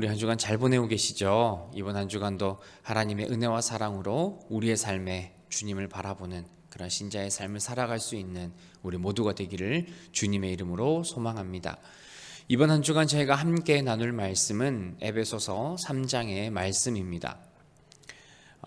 우리 한 주간 잘 보내고 계시죠? 이번 한 주간도 하나님의 은혜와 사랑으로 우리의 삶에 주님을 바라보는 그런 신자의 삶을 살아갈 수 있는 우리 모두가 되기를 주님의 이름으로 소망합니다. 이번 한 주간 저희가 함께 나눌 말씀은 에베소서 3장의 말씀입니다.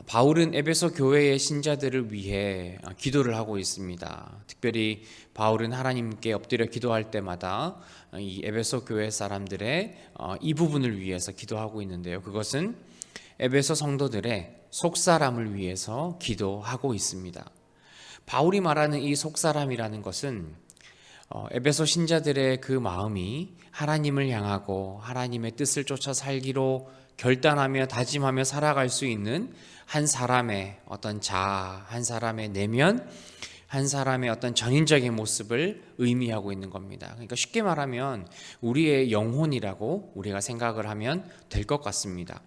바울은 에베소 교회의 신자들을 위해 기도를 하고 있습니다. 특별히 바울은 하나님께 엎드려 기도할 때마다 이 에베소 교회 사람들의 이 부분을 위해서 기도하고 있는데요. 그것은 에베소 성도들의 속사람을 위해서 기도하고 있습니다. 바울이 말하는 이 속사람이라는 것은 에베소 신자들의 그 마음이 하나님을 향하고 하나님의 뜻을 쫓아 살기로 결단하며 다짐하며 살아갈 수 있는 한 사람의 어떤 자아, 한 사람의 내면, 한 사람의 어떤 전인적인 모습을 의미하고 있는 겁니다. 그러니까 쉽게 말하면 우리의 영혼이라고 우리가 생각을 하면 될 것 같습니다.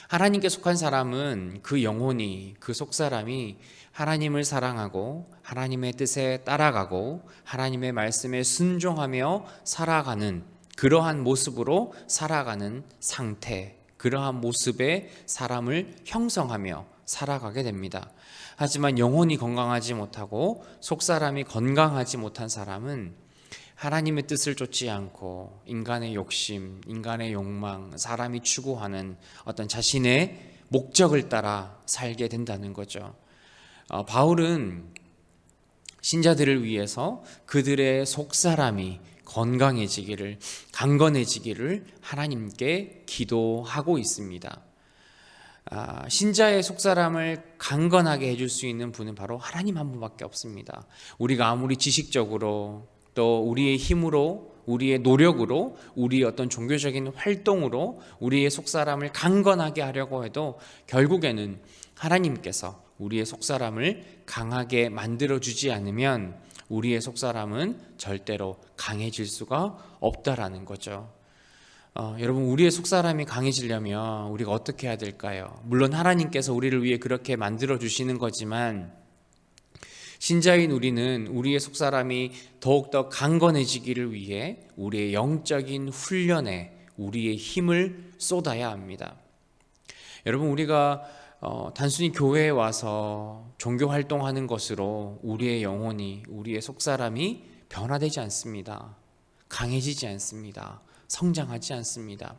하나님께 속한 사람은 그 영혼이, 그 속사람이 하나님을 사랑하고 하나님의 뜻에 따라가고 하나님의 말씀에 순종하며 살아가는 그러한 모습으로 살아가는 상태, 그러한 모습의 사람을 형성하며 살아가게 됩니다. 하지만 영혼이 건강하지 못하고 속사람이 건강하지 못한 사람은 하나님의 뜻을 쫓지 않고 인간의 욕심, 인간의 욕망, 사람이 추구하는 어떤 자신의 목적을 따라 살게 된다는 거죠. 바울은 신자들을 위해서 그들의 속사람이 건강해지기를, 강건해지기를 하나님께 기도하고 있습니다. 신자의 속사람을 강건하게 해줄 수 있는 분은 바로 하나님 한 분밖에 없습니다. 우리가 아무리 지식적으로 또 우리의 힘으로, 우리의 노력으로, 우리의 어떤 종교적인 활동으로 우리의 속사람을 강건하게 하려고 해도 결국에는 하나님께서 우리의 속사람을 강하게 만들어주지 않으면 우리의 속사람은 절대로 강해질 수가 없다라는 거죠. 여러분, 우리의 속사람이 강해지려면 우리가 어떻게 해야 될까요? 물론 하나님께서 우리를 위해 그렇게 만들어주시는 거지만 신자인 우리는 우리의 속사람이 더욱더 강건해지기를 위해 우리의 영적인 훈련에 우리의 힘을 쏟아야 합니다. 여러분, 우리가 단순히 교회에 와서 종교 활동하는 것으로 우리의 영혼이, 우리의 속사람이 변화되지 않습니다. 강해지지 않습니다. 성장하지 않습니다.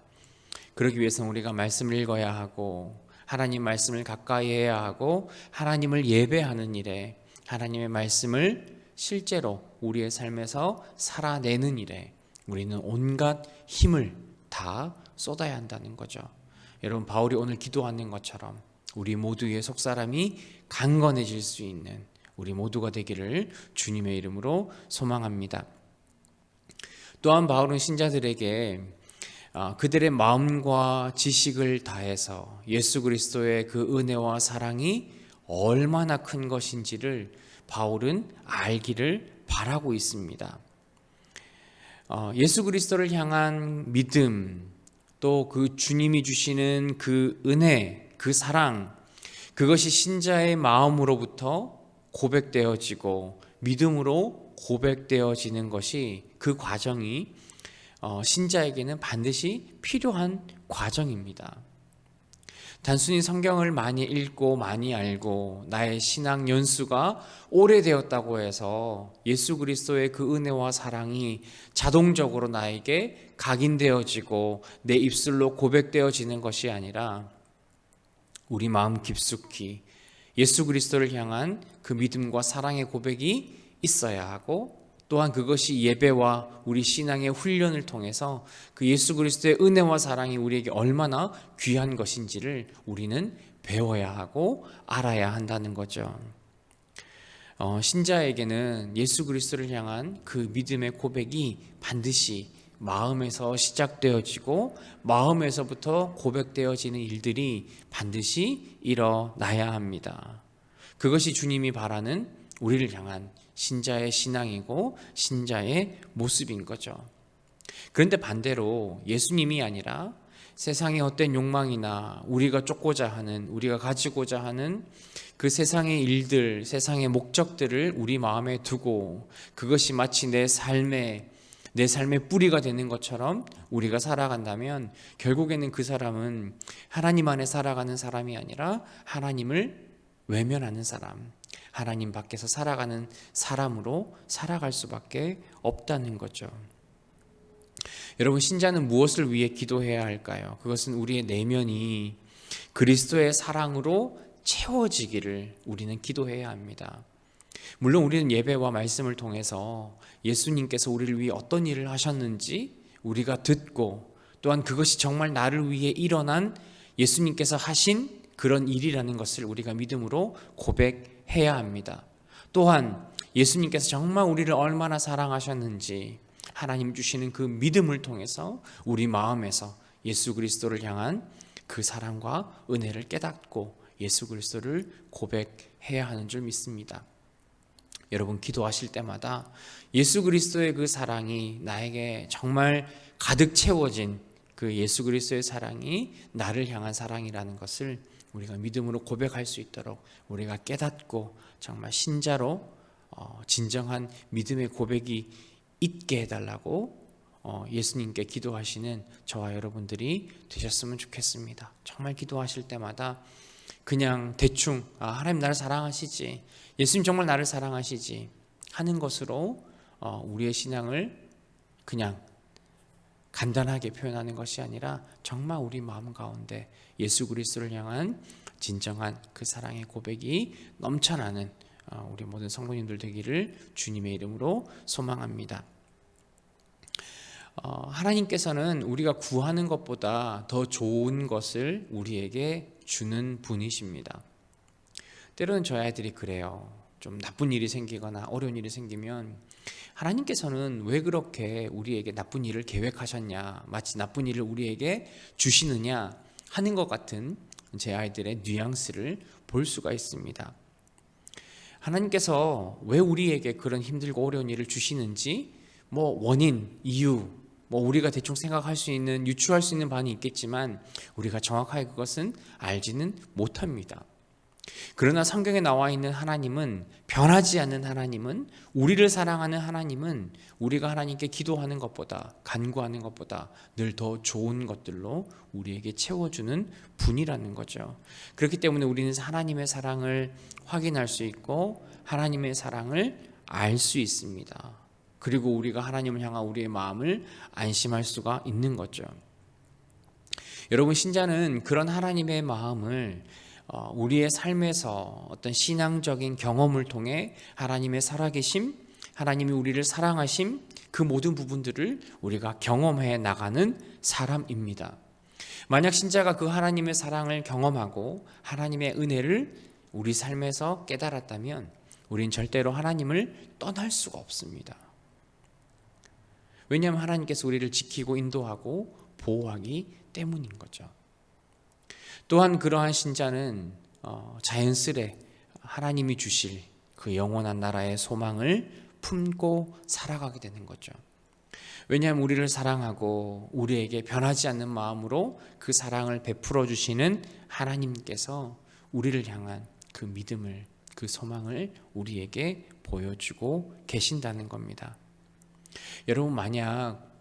그러기 위해서는 우리가 말씀을 읽어야 하고 하나님 말씀을 가까이 해야 하고 하나님을 예배하는 일에 하나님의 말씀을 실제로 우리의 삶에서 살아내는 일에 우리는 온갖 힘을 다 쏟아야 한다는 거죠. 여러분, 바울이 오늘 기도하는 것처럼 우리 모두의 속사람이 강건해질 수 있는 우리 모두가 되기를 주님의 이름으로 소망합니다. 또한 바울은 신자들에게 그들의 마음과 지식을 다해서 예수 그리스도의 그 은혜와 사랑이 얼마나 큰 것인지를 바울은 알기를 바라고 있습니다. 예수 그리스도를 향한 믿음, 또 그 주님이 주시는 그 은혜, 그 사랑, 그것이 신자의 마음으로부터 고백되어지고 믿음으로 고백되어지는 것이, 그 과정이 신자에게는 반드시 필요한 과정입니다. 단순히 성경을 많이 읽고 많이 알고 나의 신앙 연수가 오래되었다고 해서 예수 그리스도의 그 은혜와 사랑이 자동적으로 나에게 각인되어지고 내 입술로 고백되어지는 것이 아니라 우리 마음 깊숙이 예수 그리스도를 향한 그 믿음과 사랑의 고백이 있어야 하고, 또한 그것이 예배와 우리 신앙의 훈련을 통해서 그 예수 그리스도의 은혜와 사랑이 우리에게 얼마나 귀한 것인지를 우리는 배워야 하고 알아야 한다는 거죠. 신자에게는 예수 그리스도를 향한 그 믿음의 고백이 반드시 마음에서 시작되어지고 마음에서부터 고백되어지는 일들이 반드시 일어나야 합니다. 그것이 주님이 바라는 우리를 향한 신자의 신앙이고 신자의 모습인 거죠. 그런데 반대로 예수님이 아니라 세상의 헛된 욕망이나 우리가 쫓고자 하는, 우리가 가지고자 하는 그 세상의 일들, 세상의 목적들을 우리 마음에 두고 그것이 마치 내 삶의 내 삶의 뿌리가 되는 것처럼 우리가 살아간다면 결국에는 그 사람은 하나님 안에 살아가는 사람이 아니라 하나님을 외면하는 사람, 하나님 밖에서 살아가는 사람으로 살아갈 수밖에 없다는 거죠. 여러분, 신자는 무엇을 위해 기도해야 할까요? 그것은 우리의 내면이 그리스도의 사랑으로 채워지기를 우리는 기도해야 합니다. 물론 우리는 예배와 말씀을 통해서 예수님께서 우리를 위해 어떤 일을 하셨는지 우리가 듣고, 또한 그것이 정말 나를 위해 일어난 예수님께서 하신 그런 일이라는 것을 우리가 믿음으로 고백해야 합니다. 또한 예수님께서 정말 우리를 얼마나 사랑하셨는지 하나님 주시는 그 믿음을 통해서 우리 마음에서 예수 그리스도를 향한 그 사랑과 은혜를 깨닫고 예수 그리스도를 고백해야 하는 줄 믿습니다. 여러분, 기도하실 때마다 예수 그리스도의 그 사랑이 나에게 정말 가득 채워진 그 예수 그리스도의 사랑이 나를 향한 사랑이라는 것을 우리가 믿음으로 고백할 수 있도록 우리가 깨닫고 정말 신자로 진정한 믿음의 고백이 있게 해달라고 예수님께 기도하시는 저와 여러분들이 되셨으면 좋겠습니다. 정말 기도하실 때마다 그냥 대충 하나님 나를 사랑하시지, 예수님 정말 나를 사랑하시지 하는 것으로 우리의 신앙을 그냥 간단하게 표현하는 것이 아니라 정말 우리 마음 가운데 예수 그리스도를 향한 진정한 그 사랑의 고백이 넘쳐나는 우리 모든 성도님들 되기를 주님의 이름으로 소망합니다. 하나님께서는 우리가 구하는 것보다 더 좋은 것을 우리에게 주는 분이십니다. 때로는 저희 아이들이 그래요. 좀 나쁜 일이 생기거나 어려운 일이 생기면 하나님께서는 왜 그렇게 우리에게 나쁜 일을 계획하셨냐, 마치 나쁜 일을 우리에게 주시느냐 하는 것 같은 제 아이들의 뉘앙스를 볼 수가 있습니다. 하나님께서 왜 우리에게 그런 힘들고 어려운 일을 주시는지 원인, 이유, 우리가 대충 생각할 수 있는, 유추할 수 있는 바는 있겠지만 우리가 정확하게 그것은 알지는 못합니다. 그러나 성경에 나와 있는 하나님은, 변하지 않는 하나님은, 우리를 사랑하는 하나님은 우리가 하나님께 기도하는 것보다, 간구하는 것보다 늘 더 좋은 것들로 우리에게 채워주는 분이라는 거죠. 그렇기 때문에 우리는 하나님의 사랑을 확인할 수 있고 하나님의 사랑을 알 수 있습니다. 그리고 우리가 하나님을 향한 우리의 마음을 안심할 수가 있는 거죠. 여러분, 신자는 그런 하나님의 마음을 우리의 삶에서 어떤 신앙적인 경험을 통해 하나님의 살아계심, 하나님이 우리를 사랑하심, 그 모든 부분들을 우리가 경험해 나가는 사람입니다. 만약 신자가 그 하나님의 사랑을 경험하고 하나님의 은혜를 우리 삶에서 깨달았다면 우린 절대로 하나님을 떠날 수가 없습니다. 왜냐하면 하나님께서 우리를 지키고 인도하고 보호하기 때문인 거죠. 또한 그러한 신자는 자연스레 하나님이 주실 그 영원한 나라의 소망을 품고 살아가게 되는 거죠. 왜냐하면 우리를 사랑하고 우리에게 변하지 않는 마음으로 그 사랑을 베풀어 주시는 하나님께서 우리를 향한 그 믿음을, 그 소망을 우리에게 보여주고 계신다는 겁니다. 여러분, 만약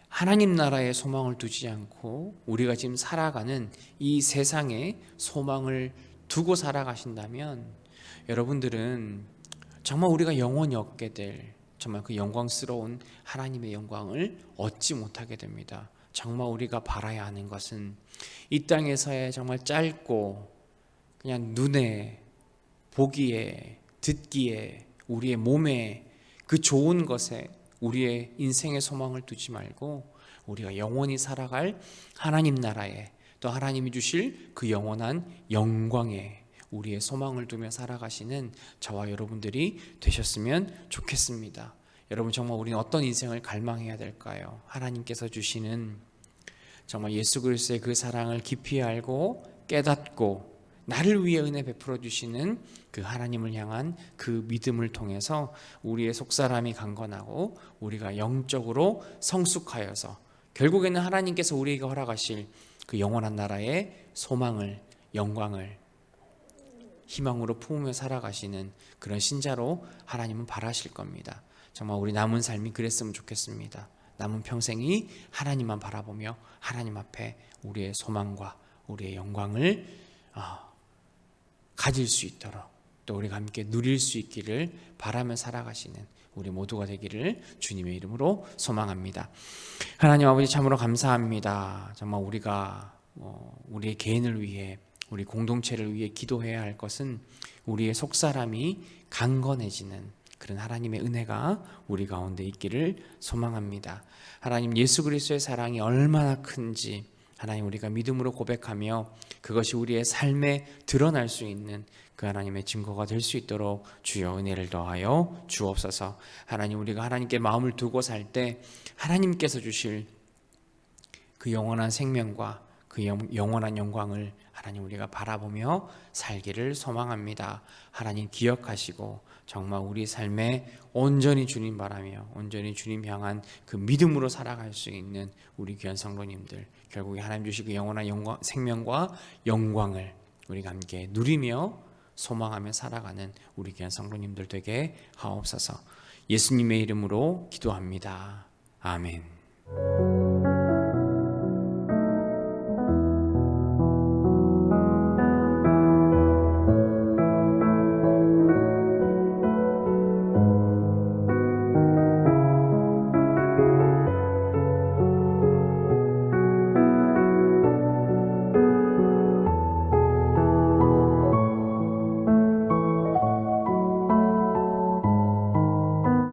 하나님 나라의 소망을 두지 않고 우리가 지금 살아가는 이 세상에 소망을 두고 살아가신다면 여러분들은 정말 우리가 영원히 얻게 될 정말 그 영광스러운 하나님의 영광을 얻지 못하게 됩니다. 정말 우리가 바라야 하는 것은 이 땅에서의 정말 짧고 그냥 눈에 보기에 듣기에 우리의 몸에 그 좋은 것에 우리의 인생의 소망을 두지 말고 우리가 영원히 살아갈 하나님 나라에, 또 하나님이 주실 그 영원한 영광에 우리의 소망을 두며 살아가시는 저와 여러분들이 되셨으면 좋겠습니다. 여러분, 정말 우리는 어떤 인생을 갈망해야 될까요? 하나님께서 주시는 정말 예수 그리스도의 그 사랑을 깊이 알고 깨닫고 나를 위해 은혜 베풀어 주시는 그 하나님을 향한 그 믿음을 통해서 우리의 속사람이 강건하고 우리가 영적으로 성숙하여서 결국에는 하나님께서 우리에게 허락하실 그 영원한 나라의 소망을, 영광을 희망으로 품으며 살아가시는 그런 신자로 하나님은 바라실 겁니다. 정말 우리 남은 삶이 그랬으면 좋겠습니다. 남은 평생이 하나님만 바라보며 하나님 앞에 우리의 소망과 우리의 영광을 가질 수 있도록, 또 우리가 함께 누릴 수 있기를 바라며 살아가시는 우리 모두가 되기를 주님의 이름으로 소망합니다. 하나님 아버지, 참으로 감사합니다. 정말 우리가 우리의 개인을 위해, 우리 공동체를 위해 기도해야 할 것은 우리의 속사람이 강건해지는 그런 하나님의 은혜가 우리 가운데 있기를 소망합니다. 하나님, 예수 그리스도의 사랑이 얼마나 큰지 하나님 우리가 믿음으로 고백하며 그것이 우리의 삶에 드러날 수 있는 그 하나님의 증거가 될 수 있도록 주여 은혜를 더하여 주옵소서. 하나님, 우리가 하나님께 마음을 두고 살 때 하나님께서 주실 그 영원한 생명과 그 영원한 영광을 하나님 우리가 바라보며 살기를 소망합니다. 하나님 기억하시고 정말 우리 삶에 온전히 주님 바라며 온전히 주님 향한 그 믿음으로 살아갈 수 있는 우리 귀한 성도님들, 결국에 하나님 주신 그 영원한 영광, 생명과 영광을 우리가 함께 누리며 소망하며 살아가는 우리 귀한 성도님들 되게 하옵소서. 예수님의 이름으로 기도합니다. 아멘.